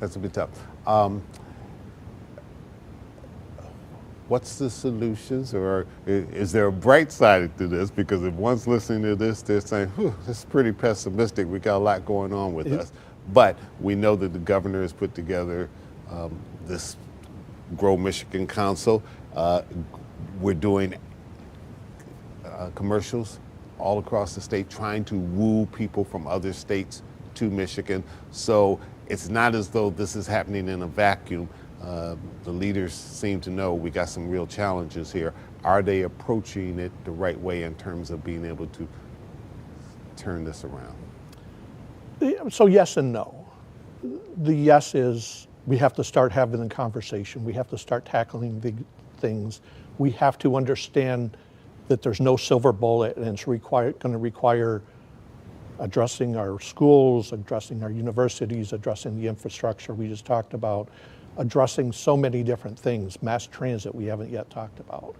That's a bit tough. What's the solutions, or is there a bright side to this? Because if one's listening to this, they're saying, "Whew, this is pretty pessimistic. We got a lot going on with us." But we know that the governor has put together this Grow Michigan Council. We're doing commercials all across the state, trying to woo people from other states to Michigan. So it's not as though this is happening in a vacuum. The leaders seem to know we got some real challenges here. Are they approaching it the right way in terms of being able to turn this around? So yes and no. The yes is we have to start having the conversation. We have to start tackling the things. We have to understand that there's no silver bullet, and it's going to require addressing our schools, addressing our universities, addressing the infrastructure we just talked about, addressing so many different things. Mass transit we haven't yet talked about.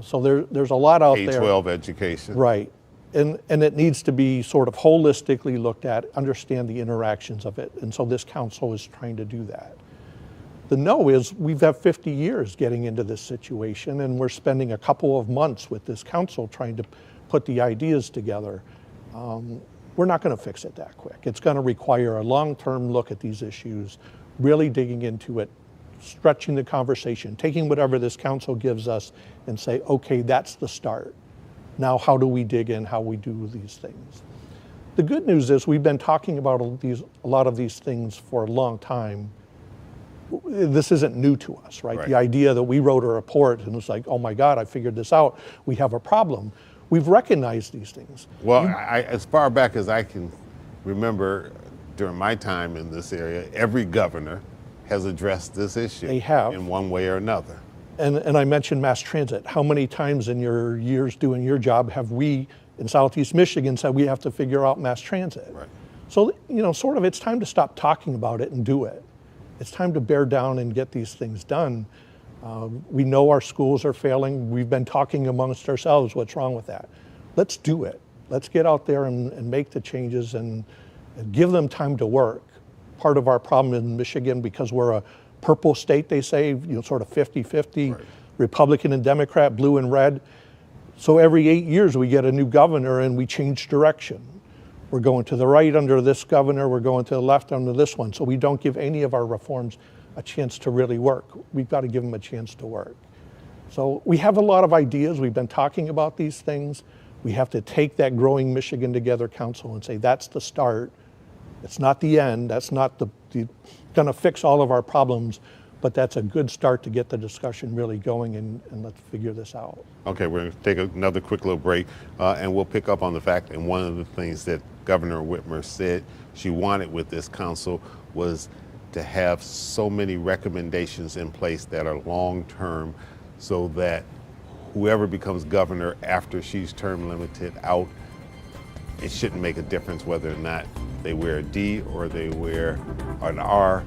So there's a lot out there. K-12 education. Right. And it needs to be sort of holistically looked at, understand the interactions of it. And so this council is trying to do that. The no is we've had 50 years getting into this situation, and we're spending a couple of months with this council trying to put the ideas together. We're not going to fix it that quick. It's going to require a long-term look at these issues, really digging into it, stretching the conversation, taking whatever this council gives us and say, okay, that's the start. Now how do we dig in, how we do these things? The good news is we've been talking about a lot of these things for a long time. This isn't new to us, right? The idea that we wrote a report and it's like, oh my God, I figured this out, we have a problem. We've recognized these things. Well, as far back as I can remember, during my time in this area, every governor has addressed this issue. They have. In one way or another. And I mentioned mass transit. How many times in your years doing your job have we in Southeast Michigan said we have to figure out mass transit? Right. So, sort of it's time to stop talking about it and do it. It's time to bear down and get these things done. We know our schools are failing. We've been talking amongst ourselves, what's wrong with that? Let's do it. Let's get out there and make the changes and give them time to work. Part of our problem in Michigan, because we're a purple state, they say, sort of 50-50, Republican and Democrat, blue and red. So every 8 years we get a new governor and we change direction. We're going to the right under this governor, we're going to the left under this one. So we don't give any of our reforms a chance to really work. We've got to give them a chance to work. So we have a lot of ideas. We've been talking about these things. We have to take that Growing Michigan Together Council and say, that's the start. It's not the end. That's not going to fix all of our problems, but that's a good start to get the discussion really going and let's figure this out. Okay, we're going to take another quick little break and we'll pick up on the fact, and one of the things that Governor Whitmer said she wanted with this council was to have so many recommendations in place that are long-term so that whoever becomes governor after she's term limited out, it shouldn't make a difference whether or not they wear a D or they wear an R.